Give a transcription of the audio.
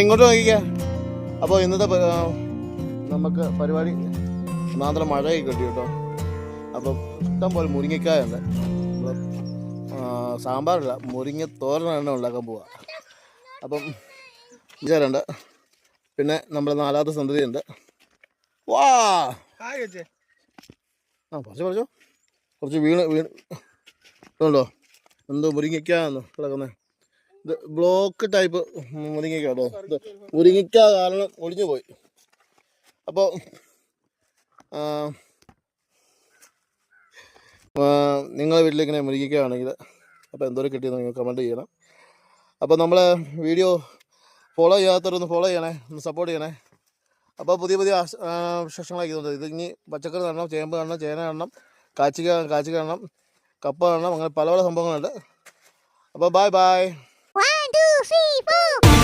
ഇങ്ങോട്ട് നോക്കിക്കേ. അപ്പോൾ ഇന്നത്തെ നമുക്ക് പരിപാടി ഒന്നാന്തരം മഴയൊക്കെ കിട്ടി കേട്ടോ. അപ്പം ഇഷ്ടം പോലെ മുരിങ്ങക്കായുണ്ട്. നമ്മൾ സാമ്പാറില്ല, മുരിങ്ങ തോരനാണ് ഉണ്ടാക്കാൻ പോവുക. അപ്പം ഇഞ്ചാറുണ്ട്, പിന്നെ നമ്മുടെ നാലാമത്തെ സന്തതിയുണ്ട്. വാ കുറച്ച് കുറച്ച് വീണ് ഇതുണ്ടോ എന്തോ മുരിങ്ങയ്ക്കാന്ന് കിടക്കുന്നത്. ഇത് ബ്ലോക്ക് ടൈപ്പ് മുരിങ്ങയ്ക്ക കേട്ടോ. ഇത് മുരിങ്ങയ്ക്ക കാരണം ഒടിഞ്ഞു പോയി. അപ്പോൾ നിങ്ങളുടെ വീട്ടിലിങ്ങനെ മുരിങ്ങയ്ക്ക ആണെങ്കിൽ അപ്പോൾ എന്തോരം കിട്ടിയെന്ന് നിങ്ങൾ കമൻറ്റ് ചെയ്യണം. അപ്പോൾ നമ്മൾ വീഡിയോ ഫോളോ ചെയ്യാത്തവരൊന്ന് ഫോളോ ചെയ്യണേ, ഒന്ന് സപ്പോർട്ട് ചെയ്യണേ. അപ്പോൾ പുതിയ പുതിയ വിശേഷങ്ങളായിരിക്കുന്നുണ്ട്. ഇത് ഇനി പച്ചക്കറി നടണം, ചേമ്പ് കാണണം, ചേന കാണണം, കാച്ചിക്ക കാണണം, കപ്പ കാണണം, അങ്ങനെ പല പല സംഭവങ്ങളുണ്ട്. അപ്പോൾ ബൈ ബൈ. 1 2 3 4